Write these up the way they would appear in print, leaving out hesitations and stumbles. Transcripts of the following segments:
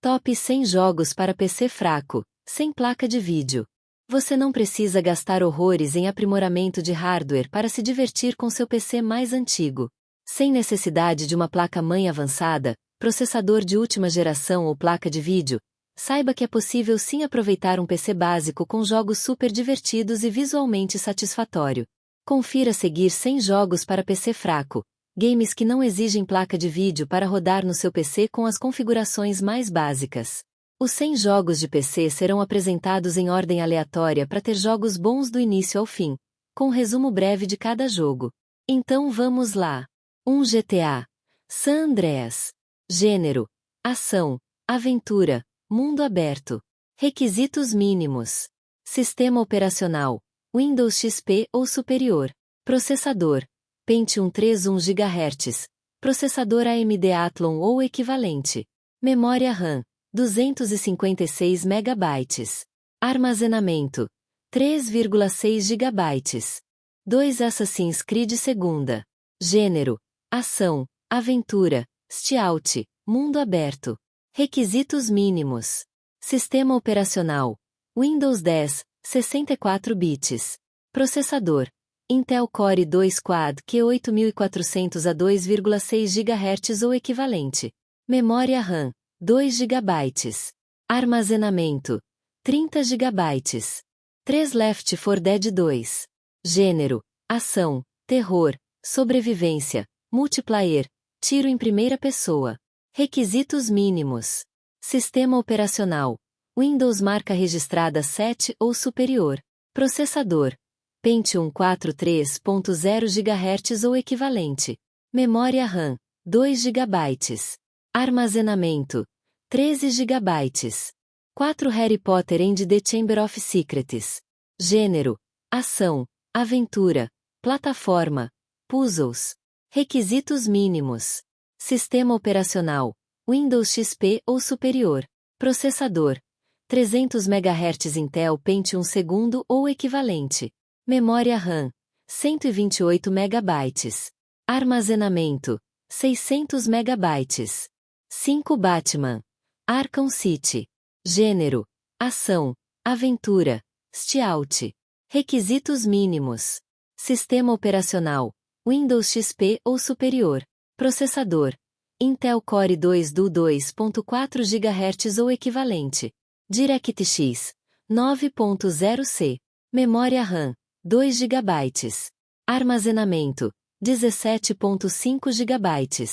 Top 100 jogos para PC fraco, sem placa de vídeo. Você não precisa gastar horrores em aprimoramento de hardware para se divertir com seu PC mais antigo. Sem necessidade de uma placa-mãe avançada, processador de última geração ou placa de vídeo, saiba que é possível sim aproveitar um PC básico com jogos super divertidos e visualmente satisfatório. Confira a seguir 100 jogos para PC fraco. Games que não exigem placa de vídeo para rodar no seu PC com as configurações mais básicas. Os 100 jogos de PC serão apresentados em ordem aleatória para ter jogos bons do início ao fim, com um resumo breve de cada jogo. Então vamos lá. 1 GTA. San Andreas. Gênero: ação, aventura, mundo aberto. Requisitos mínimos. Sistema operacional: Windows XP ou superior. Processador: Pentium 3 1 GHz. Processador AMD Athlon ou equivalente. Memória RAM: 256 MB. Armazenamento: 3,6 GB. 2 Assassin's Creed segunda. Gênero: ação, aventura, stealth, mundo aberto. Requisitos mínimos. Sistema operacional: Windows 10, 64 bits. Processador: Intel Core 2 Quad Q 8400 a 2,6 GHz ou equivalente. Memória RAM: 2 GB. Armazenamento: 30 GB. 3 Left 4 Dead 2. Gênero: ação, terror, sobrevivência, multiplayer, tiro em primeira pessoa. Requisitos mínimos. Sistema operacional: Windows marca registrada 7 ou superior. Processador: Pentium 4 3.0 GHz ou equivalente. Memória RAM: 2 GB. Armazenamento: 13 GB. 4 Harry Potter and the Chamber of Secrets. Gênero: ação, aventura, plataforma, puzzles. Requisitos mínimos. Sistema operacional: Windows XP ou superior. Processador: 300 MHz Intel Pentium II ou equivalente. Memória RAM: 128 MB. Armazenamento: 600 MB. 5 Batman. Arkham City. Gênero: ação, aventura, stealth. Requisitos mínimos. Sistema operacional: Windows XP ou superior. Processador: Intel Core 2 Duo 2.4 GHz ou equivalente. DirectX 9.0C. Memória RAM: 2 GB. Armazenamento: 17.5 GB.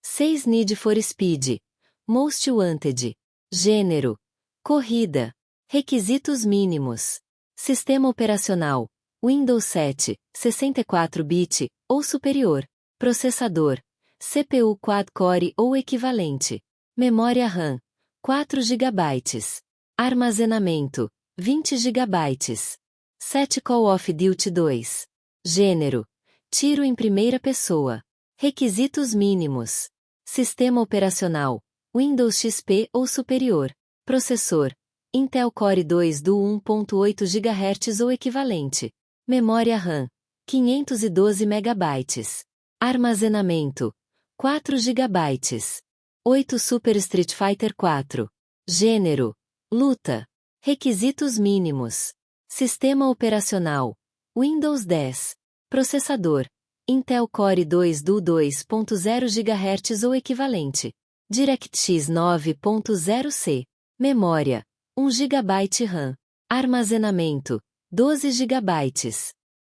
6 Need for Speed. Most Wanted. Gênero: corrida. Requisitos mínimos. Sistema operacional: Windows 7, 64-bit, ou superior. Processador: CPU quad-core ou equivalente. Memória RAM: 4 GB. Armazenamento: 20 GB. 7 Call of Duty 2. Gênero: tiro em primeira pessoa. Requisitos mínimos. Sistema operacional: Windows XP ou superior. Processor: Intel Core 2 Duo 1.8 GHz ou equivalente. Memória RAM: 512 MB. Armazenamento: 4 GB. 8 Super Street Fighter 4. Gênero: luta. Requisitos mínimos. Sistema operacional: Windows 10. Processador: Intel Core 2 Duo 2.0 GHz ou equivalente. DirectX 9.0C. Memória: 1 GB RAM. Armazenamento: 12 GB.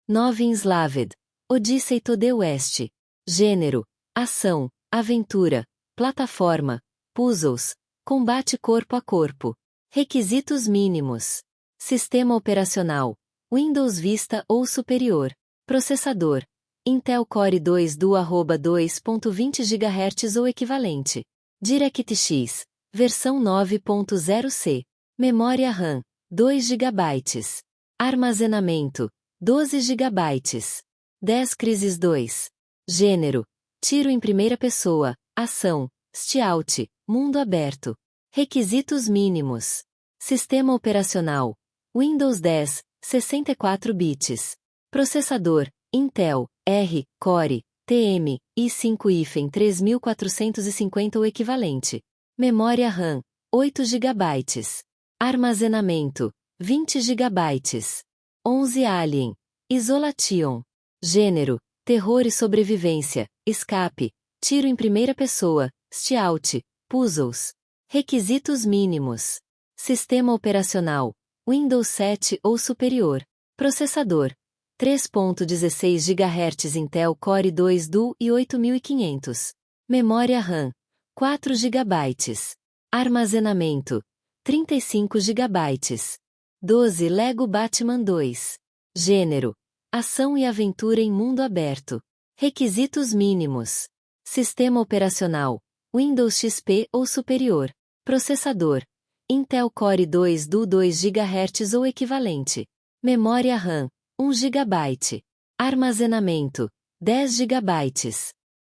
9 Enslaved. Odyssey to the West. Gênero: ação, aventura, plataforma, puzzles, combate corpo a corpo. Requisitos mínimos. Sistema operacional: Windows Vista ou superior. Processador: Intel Core 2 Duo 2.20 GHz ou equivalente. DirectX versão 9.0C. Memória RAM: 2 GB. Armazenamento: 12 GB. 10 Crysis 2. Gênero: tiro em primeira pessoa, ação, stealth, mundo aberto. Requisitos mínimos. Sistema operacional: Windows 10, 64 bits. Processador: Intel, R, Core, TM, i5-3450 ou equivalente. Memória RAM: 8 GB. Armazenamento, 20 GB. 11 Alien, Isolation. Gênero, terror e sobrevivência, escape, tiro em primeira pessoa, stealth, puzzles. Requisitos mínimos. Sistema operacional, Windows 7 ou superior. Processador, 3.16 GHz Intel Core 2 Duo e 8500. Memória RAM, 4 GB. Armazenamento, 35 GB. 12 Lego Batman 2. Gênero, ação e aventura em mundo aberto. Requisitos mínimos. Sistema operacional, Windows XP ou superior. Processador, Intel Core 2 Duo 2 GHz ou equivalente. Memória RAM, 1 GB. Armazenamento, 10 GB.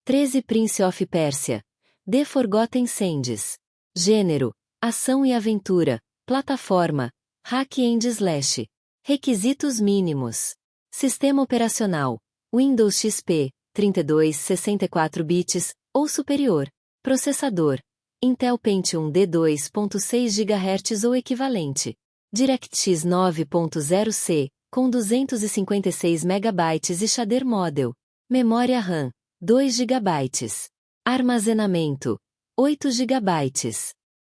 13 Prince of Persia, The Forgotten Sands. Gênero, ação e aventura. Plataforma, hack and slash. Requisitos mínimos. Sistema operacional, Windows XP, 32, 64 bits, ou superior. Processador, Intel Pentium D2.6 GHz ou equivalente. DirectX 9.0C, com 256 MB e shader model. Memória RAM, 2 GB. Armazenamento, 8 GB.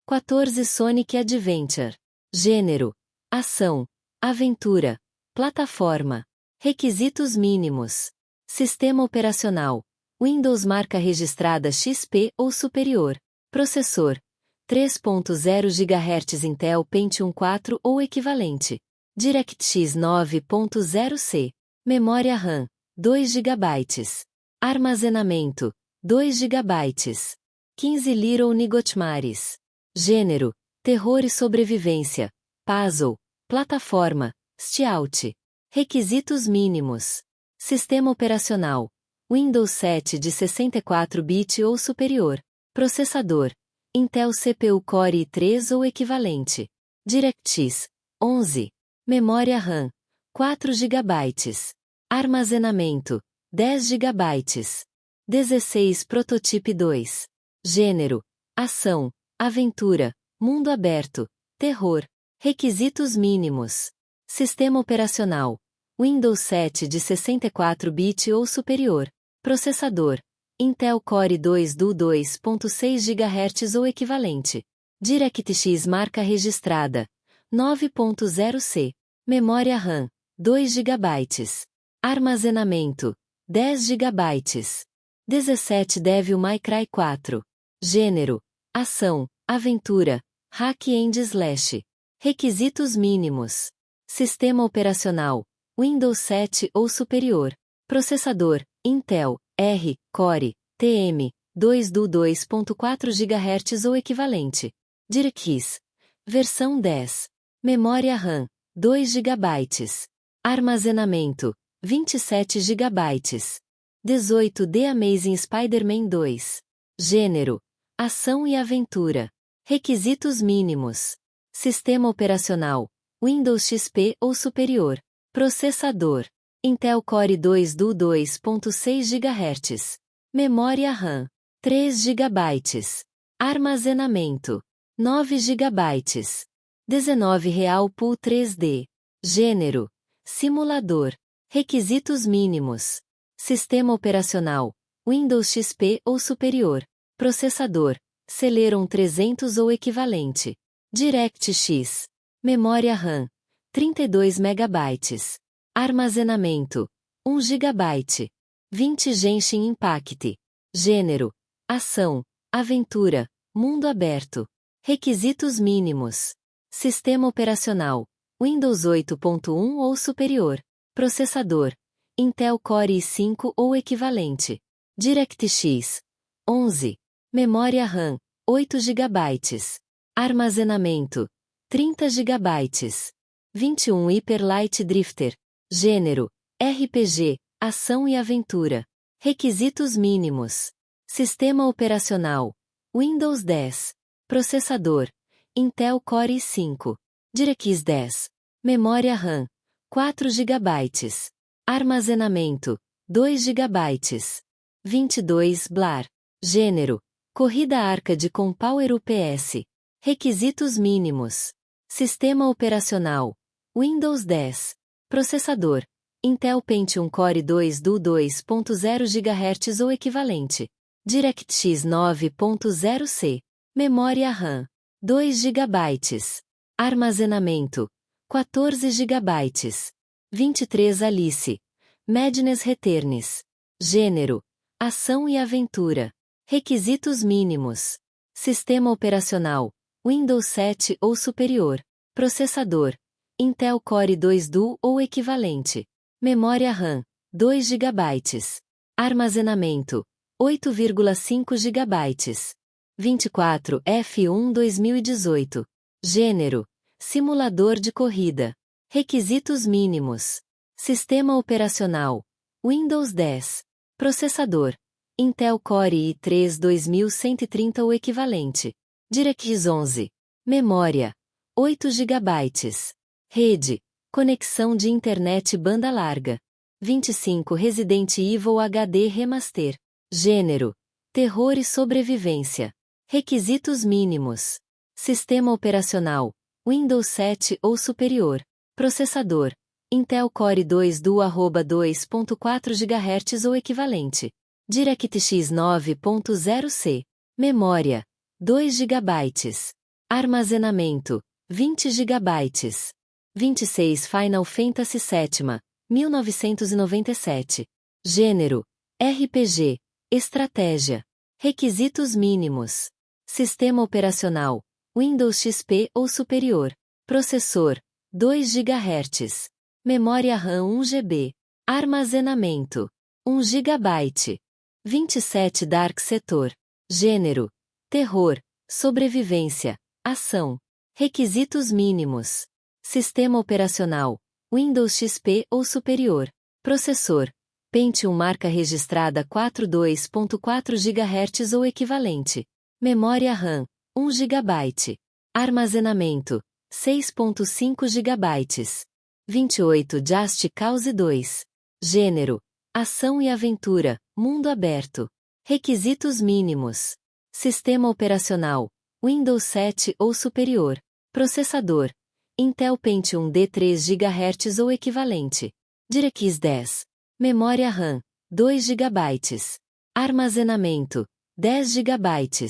14 Sonic Adventure. Gênero, ação, aventura, plataforma. Requisitos mínimos. Sistema operacional, Windows marca registrada XP ou superior. Processor, 3.0 GHz Intel Pentium 4 ou equivalente. DirectX 9.0C. Memória RAM, 2 GB. Armazenamento, 2 GB. 15 Little Nightmares. Gênero, terror e sobrevivência, puzzle, plataforma, stealth. Requisitos mínimos. Sistema operacional, Windows 7 de 64 bit ou superior. Processador, Intel CPU Core i3 ou equivalente. DirectX, 11. Memória RAM, 4 GB. Armazenamento, 10 GB. 16 Prototype 2. Gênero, ação, aventura, mundo aberto, terror. Requisitos mínimos. Sistema operacional, Windows 7 de 64 bit ou superior. Processador, Intel Core 2 Duo 2.6 GHz ou equivalente. DirectX marca registrada, 9.0C. Memória RAM, 2 GB. Armazenamento, 10 GB. 17 Devil May Cry 4. Gênero, ação, aventura, hack and slash. Requisitos mínimos. Sistema operacional, Windows 7 ou superior. Processador, Intel, R, Core, TM, 2 Duo 2.4 GHz ou equivalente. DirectX. Versão 10. Memória RAM, 2 GB. Armazenamento, 27 GB. 18 The Amazing Spider-Man 2. Gênero, ação e aventura. Requisitos mínimos. Sistema operacional, Windows XP ou superior. Processador, Intel Core 2 Duo 2.6 GHz. Memória RAM, 3 GB. Armazenamento, 9 GB. 19 Real Pool 3D. Gênero, simulador. Requisitos mínimos. Sistema operacional, Windows XP ou superior. Processador, Celeron 300 ou equivalente. DirectX. Memória RAM, 32 MB. Armazenamento, 1 GB. 20 Genshin Impact. Gênero, ação, aventura, mundo aberto. Requisitos mínimos. Sistema operacional, Windows 8.1 ou superior. Processador, Intel Core i5 ou equivalente. DirectX. 11. Memória RAM, 8 GB. Armazenamento, 30 GB. 21 Hyper Light Drifter. Gênero, RPG, ação e aventura. Requisitos mínimos. Sistema operacional, Windows 10. Processador, Intel Core i5. DirectX 10. Memória RAM, 4 GB. Armazenamento, 2 GB. 22 Blar. Gênero, corrida arcade com Power UPS. Requisitos mínimos. Sistema operacional: Windows 10. Processador: Intel Pentium Core 2 Duo 2.0 GHz ou equivalente. DirectX 9.0C. Memória RAM: 2 GB. Armazenamento: 14 GB. 23 Alice. Madness Returns. Gênero: ação e aventura. Requisitos mínimos. Sistema operacional: Windows 7 ou superior. Processador: Intel Core 2 Duo ou equivalente. Memória RAM: 2 GB. Armazenamento: 8,5 GB. 24 F1 2018. Gênero: simulador de corrida. Requisitos mínimos. Sistema operacional: Windows 10. Processador: Intel Core i3 2130 ou equivalente. DirectX 11. Memória: 8 GB. Rede: conexão de internet banda larga. 25 Resident Evil HD Remaster. Gênero: terror e sobrevivência. Requisitos mínimos. Sistema operacional: Windows 7 ou superior. Processador: Intel Core 2 Duo 2.4 GHz ou equivalente. DirectX 9.0C. Memória: 2 GB. Armazenamento: 20 GB. 26 Final Fantasy VII, 1997. Gênero: RPG. Estratégia. Requisitos mínimos. Sistema operacional: Windows XP ou superior. Processor: 2 GHz. Memória RAM 1 GB. Armazenamento: 1 GB. 27 Dark Sector. Gênero: terror, sobrevivência, ação. Requisitos mínimos. Sistema operacional: Windows XP ou superior. Processor: Pentium marca registrada 42.4 GHz ou equivalente. Memória RAM: 1 GB. Armazenamento: 6.5 GB. 28 Just Cause 2. Gênero: ação e aventura, mundo aberto. Requisitos mínimos. Sistema operacional: Windows 7 ou superior. Processador: Intel Pentium D3 GHz ou equivalente. DirectX 10. Memória RAM: 2 GB. Armazenamento: 10 GB.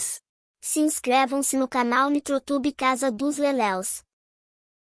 Se inscrevam-se no canal NitroTube Casa dos Leléus.